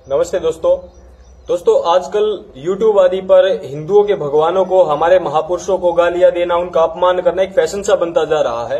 नमस्ते दोस्तों आजकल YouTube आदि पर हिंदुओं के भगवानों को, हमारे महापुरुषों को गालियां देना, उनका अपमान करना एक फैशन सा बनता जा रहा है।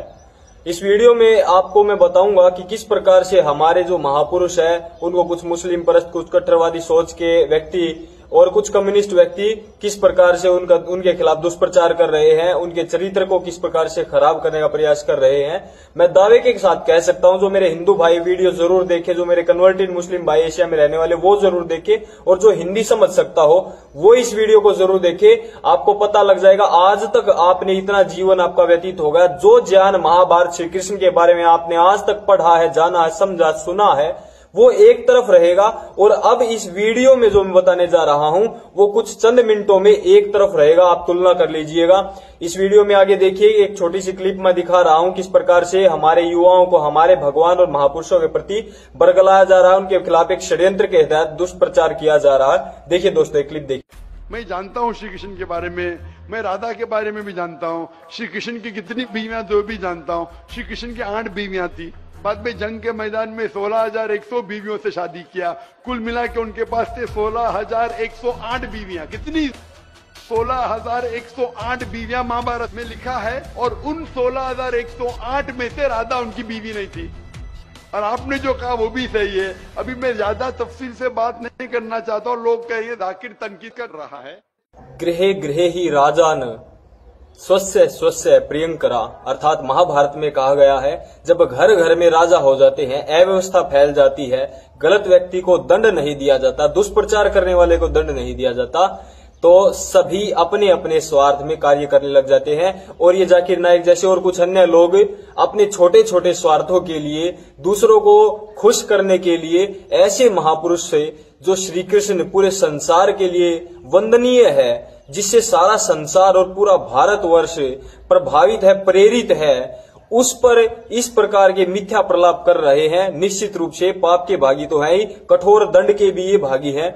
इस वीडियो में आपको मैं बताऊंगा कि किस प्रकार से हमारे जो महापुरुष है उनको कुछ मुस्लिम परस्त, कुछ कट्टरवादी सोच के व्यक्ति और कुछ कम्युनिस्ट व्यक्ति किस प्रकार से उनके खिलाफ दुष्प्रचार कर रहे हैं, उनके चरित्र को किस प्रकार से खराब करने का प्रयास कर रहे हैं। मैं दावे के साथ कह सकता हूं, जो मेरे हिंदू भाई वीडियो जरूर देखे, जो मेरे कन्वर्टेड मुस्लिम भाई एशिया में रहने वाले वो जरूर देखे, और जो हिंदी समझ सकता हो वो इस वीडियो को जरूर देखे। आपको पता लग जाएगा, आज तक आपने इतना जीवन आपका व्यतीत होगा, जो ज्ञान महाभारत श्री कृष्ण के बारे में आपने आज तक पढ़ा है, जाना है, समझा, सुना है, वो एक तरफ रहेगा। और अब इस वीडियो में जो मैं बताने जा रहा हूं वो कुछ चंद मिनटों में एक तरफ रहेगा। आप तुलना कर लीजिएगा। इस वीडियो में आगे देखिए, एक छोटी सी क्लिप मैं दिखा रहा हूं किस प्रकार से हमारे युवाओं को हमारे भगवान और महापुरुषों के प्रति बरगलाया जा रहा है, उनके खिलाफ एक षड्यंत्र के तहत दुष्प्रचार किया जा रहा है। देखिए दोस्तों, एक क्लिप देखिए। मैं जानता हूँ श्री कृष्ण के बारे में, मैं राधा के बारे में भी जानता हूँ, श्री कृष्ण की कितनी बीवियां तो भी जानता हूँ। श्री कृष्ण की 8 बीवियां थी, बाद में जंग के मैदान में 16,100 बीवियों से शादी किया। कुल मिला के उनके पास थे 16,108 बीवियां। कितनी? 16,108 बीवियां महाभारत में लिखा है, और उन 16,108 में से राधा उनकी बीवी नहीं थी। और आपने जो कहा वो भी सही है। अभी मैं ज्यादा तफसील से बात नहीं करना चाहता हूँ, लोग कहेंगे जाकिर तनकीद कर रहा है। गृहे गृहे ही राजान स्वस्य स्वस्य प्रियंकरा, अर्थात महाभारत में कहा गया है, जब घर घर में राजा हो जाते हैं, अव्यवस्था फैल जाती है, गलत व्यक्ति को दंड नहीं दिया जाता, दुष्प्रचार करने वाले को दंड नहीं दिया जाता, तो सभी अपने अपने स्वार्थ में कार्य करने लग जाते हैं। और ये जाकिर नाइक जैसे और कुछ अन्य लोग अपने छोटे छोटे स्वार्थों के लिए, दूसरों को खुश करने के लिए ऐसे महापुरुष से, जो श्री कृष्ण पूरे संसार के लिए वंदनीय है, जिससे सारा संसार और पूरा भारतवर्ष प्रभावित है, प्रेरित है, उस पर इस प्रकार के मिथ्या प्रलाप कर रहे हैं। निश्चित रूप से पाप के भागी तो है ही, कठोर दंड के भी ये भागी हैं।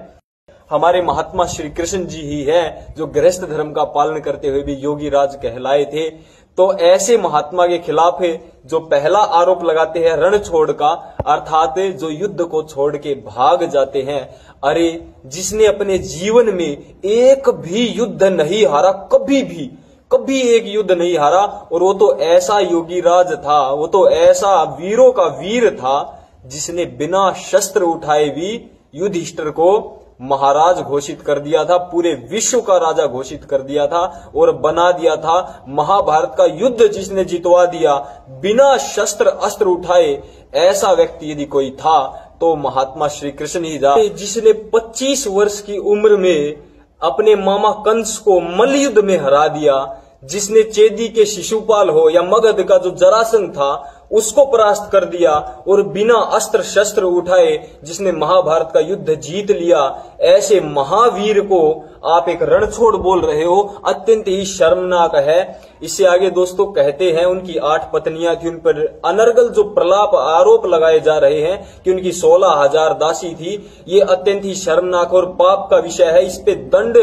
हमारे महात्मा श्री कृष्ण जी ही है जो गृहस्थ धर्म का पालन करते हुए भी योगी राज कहलाए थे। तो ऐसे महात्मा के खिलाफ जो पहला आरोप लगाते हैं रण छोड़ का, अर्थात जो युद्ध को छोड़ के भाग जाते हैं। अरे, जिसने अपने जीवन में एक भी युद्ध नहीं हारा, कभी एक युद्ध नहीं हारा, और वो तो ऐसा योगी राज था, वो तो ऐसा वीरों का वीर था, जिसने बिना शस्त्र उठाए भी युधिष्ठिर को महाराज घोषित कर दिया था, पूरे विश्व का राजा घोषित कर दिया था और बना दिया था। महाभारत का युद्ध जिसने जितवा दिया बिना शस्त्र अस्त्र उठाए, ऐसा व्यक्ति यदि कोई था तो महात्मा श्री कृष्ण ही था, जिसने 25 वर्ष की उम्र में अपने मामा कंस को मल्लयुद्ध में हरा दिया, जिसने चेदी के शिशुपाल हो या मगध का जो जरासंध था उसको परास्त कर दिया, और बिना अस्त्र शस्त्र उठाए जिसने महाभारत का युद्ध जीत लिया। ऐसे महावीर को आप एक रणछोड़ बोल रहे हो, अत्यंत ही शर्मनाक है। इससे आगे दोस्तों कहते हैं उनकी 8 पत्नियां थी, उन पर अनर्गल जो प्रलाप आरोप लगाए जा रहे हैं कि उनकी 16,000 दासी थी, ये अत्यंत ही शर्मनाक और पाप का विषय है। इस पे दंड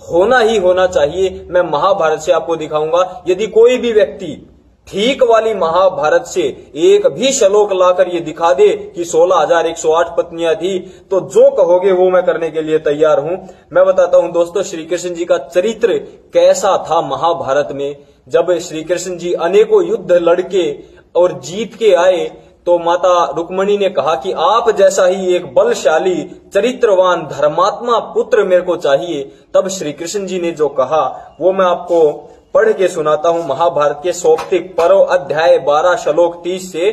होना ही होना चाहिए। मैं महाभारत से आपको दिखाऊंगा, यदि कोई भी व्यक्ति ठीक वाली महाभारत से एक भी श्लोक लाकर ये दिखा दे कि 16,108 पत्नियां थी, तो जो कहोगे वो मैं करने के लिए तैयार हूं। मैं बताता हूं दोस्तों श्री कृष्ण जी का चरित्र कैसा था महाभारत में। जब श्री कृष्ण जी अनेकों युद्ध लड़के और जीत के आए, तो माता रुक्मणी ने कहा कि आप जैसा ही एक बलशाली, चरित्रवान, धर्मात्मा पुत्र मेरे को चाहिए। तब श्री कृष्ण जी ने जो कहा वो मैं आपको पढ़ के सुनाता हूं। महाभारत के सौप्तिक पर्व अध्याय 12 श्लोक 30 से,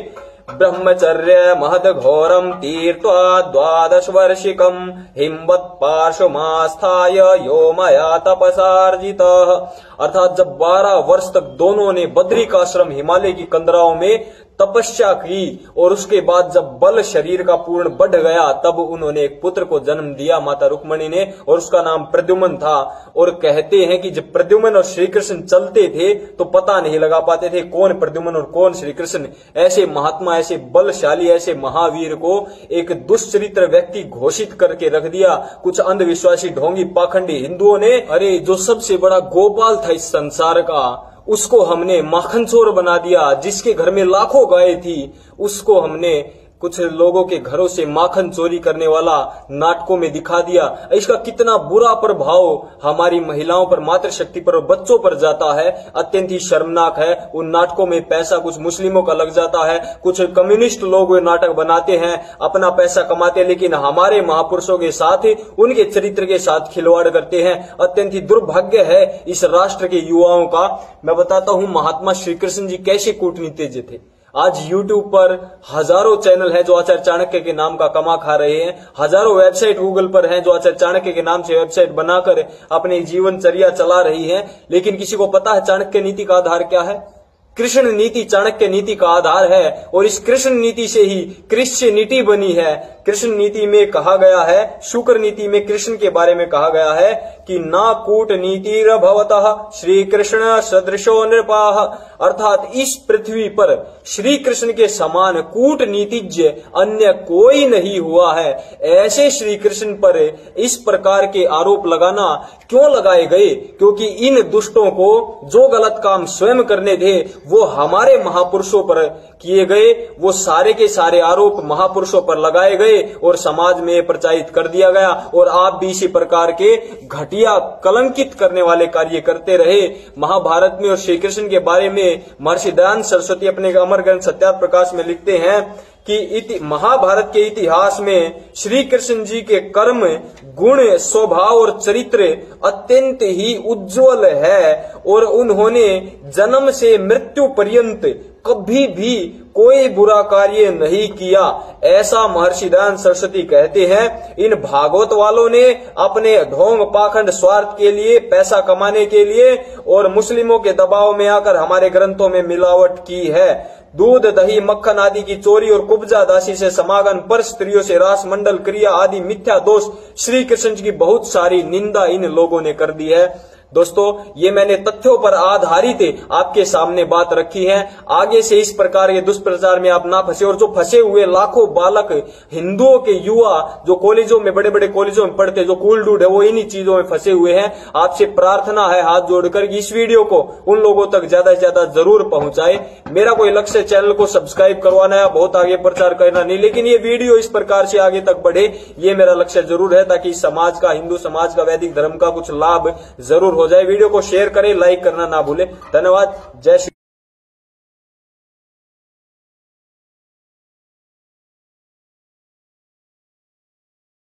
ब्रह्मचर्य महद घोरम तीर्थ्वा 12 वर्षिकम हिमवत पार्श्वमास्थाय यो मया तपसार्जितः। अर्थात जब 12 वर्ष तक दोनों ने बद्रिकाश्रम हिमालय की कंदराओं में तपस्या की, और उसके बाद जब बल शरीर का पूर्ण बढ़ गया, तब उन्होंने एक पुत्र को जन्म दिया माता रुक्मणी ने, और उसका नाम प्रद्युम्न था। और कहते हैं कि जब प्रद्युम्न और श्री कृष्ण चलते थे तो पता नहीं लगा पाते थे कौन प्रद्युम्न और कौन श्री कृष्ण। ऐसे महात्मा, ऐसे बलशाली, ऐसे महावीर को एक दुष्चरित्र व्यक्ति घोषित करके रख दिया कुछ अंधविश्वासी, ढोंगी, पाखंडी हिंदुओं ने। अरे, जो सबसे बड़ा गोपाल था इस संसार का, उसको हमने माखन चोर बना दिया। जिसके घर में लाखों गायें थी उसको हमने कुछ लोगों के घरों से माखन चोरी करने वाला नाटकों में दिखा दिया। इसका कितना बुरा प्रभाव हमारी महिलाओं पर, मातृशक्ति पर और बच्चों पर जाता है, अत्यंत ही शर्मनाक है। उन नाटकों में पैसा कुछ मुस्लिमों का लग जाता है, कुछ कम्युनिस्ट लोग वे नाटक बनाते हैं, अपना पैसा कमाते हैं, लेकिन हमारे महापुरुषों के साथ, उनके चरित्र के साथ खिलवाड़ करते हैं। अत्यंत ही दुर्भाग्य है इस राष्ट्र के युवाओं का। मैं बताता हूं महात्मा श्री कृष्ण जी कैसे कूटनीतिज्ञ थे। आज YouTube पर हजारों चैनल हैं जो आचार्य चाणक्य के नाम का कमा खा रहे हैं, हजारों वेबसाइट गूगल पर हैं जो आचार्य चाणक्य के नाम से वेबसाइट बनाकर अपनी जीवनचर्या चला रही हैं। लेकिन किसी को पता है चाणक्य नीति का आधार क्या है? कृष्ण नीति चाणक्य नीति का आधार है, और इस कृष्ण नीति से ही क्रिश्चियनिटी बनी है। कृष्ण नीति में कहा गया है, शुक्र नीति में कृष्ण के बारे में कहा गया है कि ना कूटनीतिर भवतः श्री कृष्ण सदृशो नृपाः, अर्थात इस पृथ्वी पर श्री कृष्ण के समान कूटनीतिज्ञ अन्य कोई नहीं हुआ है। ऐसे श्री कृष्ण पर इस प्रकार के आरोप लगाना क्यों लगाए गए? क्योंकि इन दुष्टों को जो गलत काम स्वयं करने थे वो हमारे महापुरुषों पर किए गए, वो सारे के सारे आरोप महापुरुषों पर लगाए गए और समाज में प्रचारित कर दिया गया। और आप भी इसी प्रकार के घटिया कलंकित करने वाले कार्य करते रहे। महाभारत में और श्री कृष्ण के बारे में महर्षि दयानंद सरस्वती अपने अमर ग्रंथ सत्यार्थ प्रकाश में लिखते हैं कि महाभारत के इतिहास में श्री कृष्ण जी के कर्म, गुण, स्वभाव और चरित्र अत्यंत ही उज्जवल है, और उन्होंने जन्म से मृत्यु पर्यंत कभी भी कोई बुरा कार्य नहीं किया, ऐसा महर्षि दयानंद सरस्वती कहते हैं। इन भागवत वालों ने अपने ढोंग पाखंड स्वार्थ के लिए, पैसा कमाने के लिए और मुस्लिमों के दबाव में आकर हमारे ग्रंथों में मिलावट की है। दूध, दही, मक्खन आदि की चोरी और कुब्जा दासी से समागम, पर स्त्रियों से रास मंडल क्रिया आदि मिथ्या दोष श्री कृष्ण जी की बहुत सारी निंदा इन लोगों ने कर दी है। दोस्तों, ये मैंने तथ्यों पर आधारित आपके सामने बात रखी है। आगे से इस प्रकार के दुष्प्रचार में आप ना फंसे। और जो फंसे हुए लाखों बालक, हिंदुओं के युवा जो कॉलेजों में, बड़े बड़े कॉलेजों में पढ़ते, जो कूल डूड है, वो इन्हीं चीजों में फंसे हुए हैं। आपसे प्रार्थना है हाथ जोड़कर कि इस वीडियो को उन लोगों तक ज्यादा से ज्यादा जरूर पहुंचाए। मेरा कोई लक्ष्य चैनल को सब्सक्राइब करवाना है, बहुत आगे प्रचार करना नहीं, लेकिन ये वीडियो इस प्रकार से आगे तक बढ़े, ये मेरा लक्ष्य जरूर है, ताकि समाज का, हिंदू समाज का, वैदिक धर्म का कुछ लाभ जरूर हो जाए। वीडियो को शेयर करें, लाइक करना ना भूलें। धन्यवाद। जय श्री